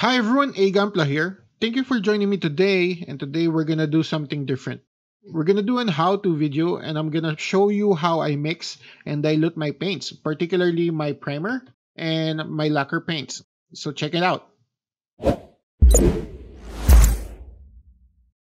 Hi everyone, Agampla here. Thank you for joining me today, and today we're gonna do something different. We're gonna do an how-to video, and I'm gonna show you how I mix and dilute my paints, particularly my primer and my lacquer paints. So check it out.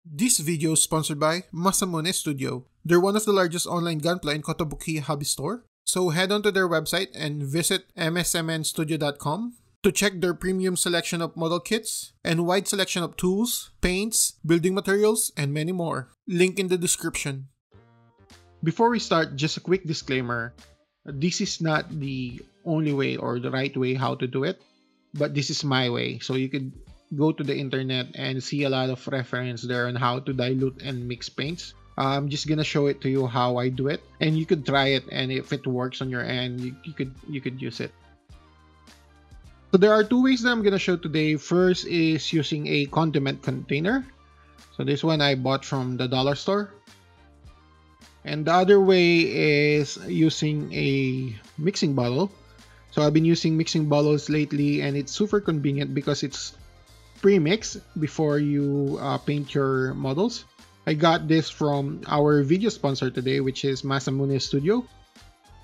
This video is sponsored by Masamune Studio. They're one of the largest online gunpla and kotobuki hobby store. So head on to their website and visit msmnstudio.com to check their premium selection of model kits and wide selection of tools, paints, building materials, and many more. Link in the description. Before we start, just a quick disclaimer. This is not the only way or the right way how to do it, but this is my way. So you could go to the internet and see a lot of reference there on how to dilute and mix paints. I'm just gonna show it to you how I do it, and you could try it, and if it works on your end, you could use it. So there are two ways that I'm gonna show today. First is using a condiment container. So this one I bought from the dollar store. And the other way is using a mixing bottle. So I've been using mixing bottles lately, and it's super convenient because it's pre-mixed before you paint your models. I got this from our video sponsor today, which is Masamune Studio.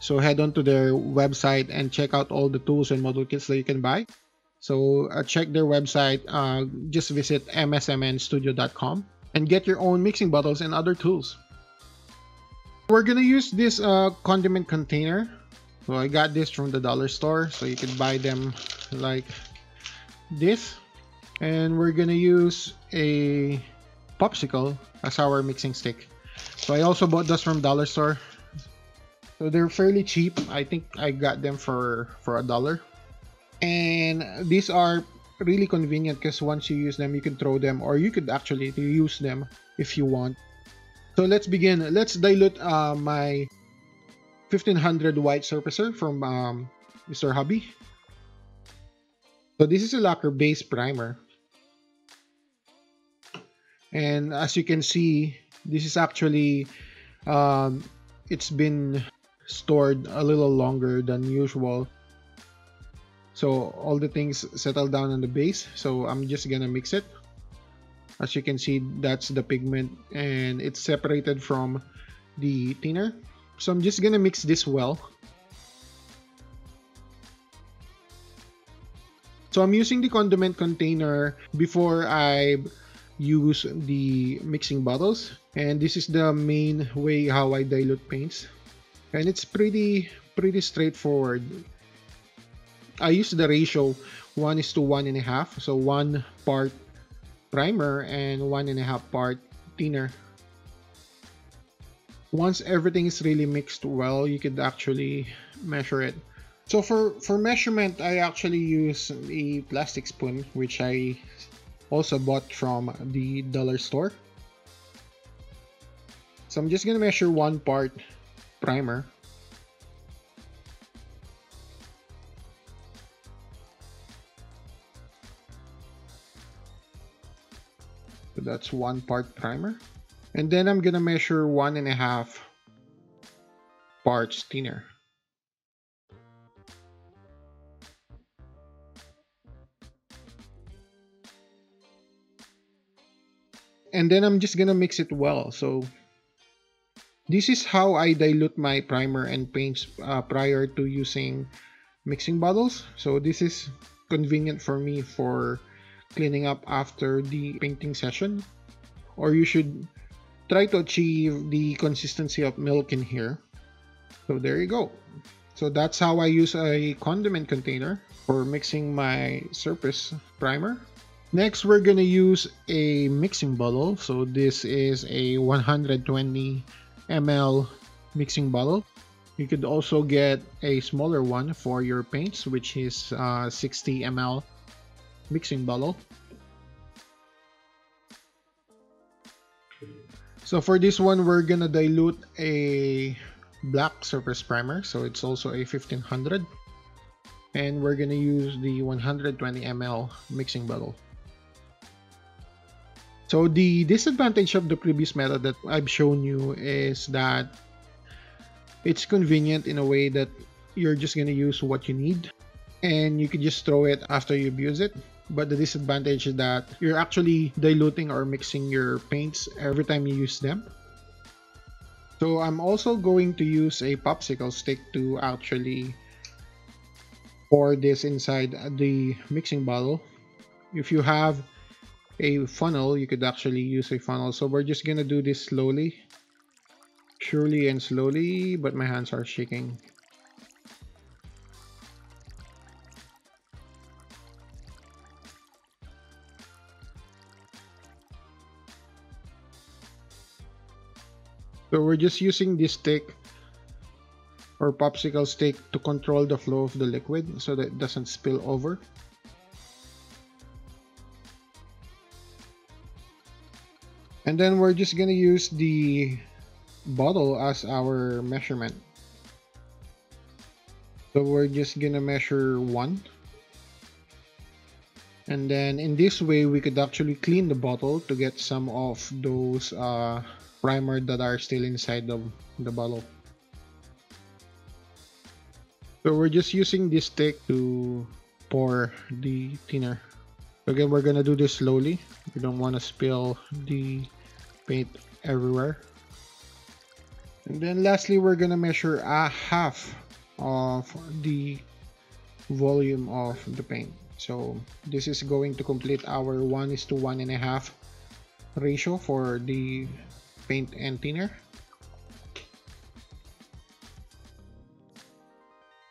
So head on to their website and check out all the tools and model kits that you can buy. So check their website, just visit msmnstudio.com and get your own mixing bottles and other tools. We're gonna use this condiment container. So I got this from the dollar store, so you can buy them like this. And we're gonna use a popsicle as our mixing stick. So I also bought this from dollar store. So they're fairly cheap. I think I got them for $1. And these are really convenient because once you use them, you can throw them, or you could actually use them if you want. So let's begin. Let's dilute my 1500 white surfacer from Mr. Hobby. So this is a lacquer base primer. And as you can see, this is actually, it's been stored a little longer than usual. So all the things settle down on the base. So I'm just gonna mix it. As you can see, that's the pigment, and it's separated from the thinner. So I'm just gonna mix this well. So I'm using the condiment container before I use the mixing bottles, and this is the main way how I dilute paints, and it's pretty straightforward. I use the ratio 1:1.5, so 1 part primer and 1.5 part thinner. Once everything is really mixed well, you could actually measure it. So for measurement, I actually use a plastic spoon, which I also bought from the dollar store. So I'm just gonna measure 1 part primer. So that's 1 part primer. And then I'm gonna measure 1.5 parts thinner. And then I'm just gonna mix it well. So this is how I dilute my primer and paints prior to using mixing bottles. So this is convenient for me for cleaning up after the painting session. Or you should try to achieve the consistency of milk in here. So there you go. So that's how I use a condiment container for mixing my surface primer. Next, we're gonna use a mixing bottle. So this is a 120 ml mixing bottle. You could also get a smaller one for your paints, which is 60 ml mixing bottle. So for this one, we're gonna dilute a black surface primer. So it's also a 1500. And we're gonna use the 120 ml mixing bottle. So the disadvantage of the previous method that I've shown you is that it's convenient in a way that you're just going to use what you need and you can just throw it after you've used it. but the disadvantage is that you're actually diluting or mixing your paints every time you use them. So I'm also going to use a popsicle stick to actually pour this inside the mixing bottle. If you have a funnel, you could actually use a funnel. So we're just gonna do this slowly, surely and slowly, but my hands are shaking. So we're just using this stick or popsicle stick to control the flow of the liquid so that it doesn't spill over. And then we're just gonna use the bottle as our measurement. So we're just gonna measure 1. And then in this way, we could actually clean the bottle to get some of those primer that are still inside the bottle. So we're just using this stick to pour the thinner. Again, we're gonna do this slowly. We don't want to spill the paint everywhere. And then lastly, we're gonna measure a half of the volume of the paint. So this is going to complete our 1:1.5 ratio for the paint and thinner.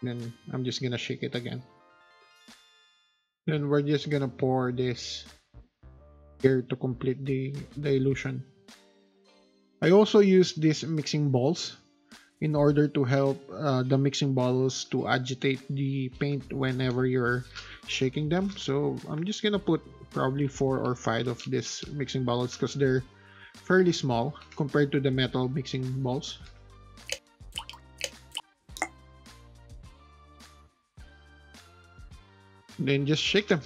Then I'm just gonna shake it again. Then we're just gonna pour this here to complete the dilution. I also use these mixing balls in order to help the mixing balls to agitate the paint whenever you're shaking them. So I'm just gonna put probably 4 or 5 of these mixing balls because they're fairly small compared to the metal mixing balls. Then just shake them.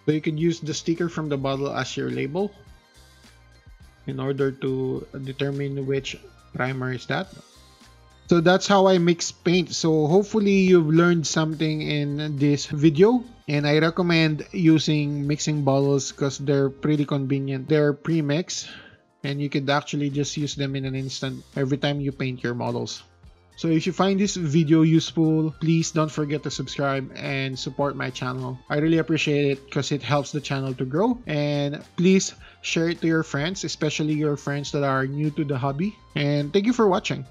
So you could use the sticker from the bottle as your label in order to determine which primer is that. So that's how I mix paint. So hopefully you've learned something in this video, and I recommend using mixing bottles because they're pretty convenient. They're pre-mixed and you could actually just use them in an instant every time you paint your models. So if you find this video useful, please don't forget to subscribe and support my channel. I really appreciate it because it helps the channel to grow. And please share it to your friends, especially your friends that are new to the hobby. And thank you for watching.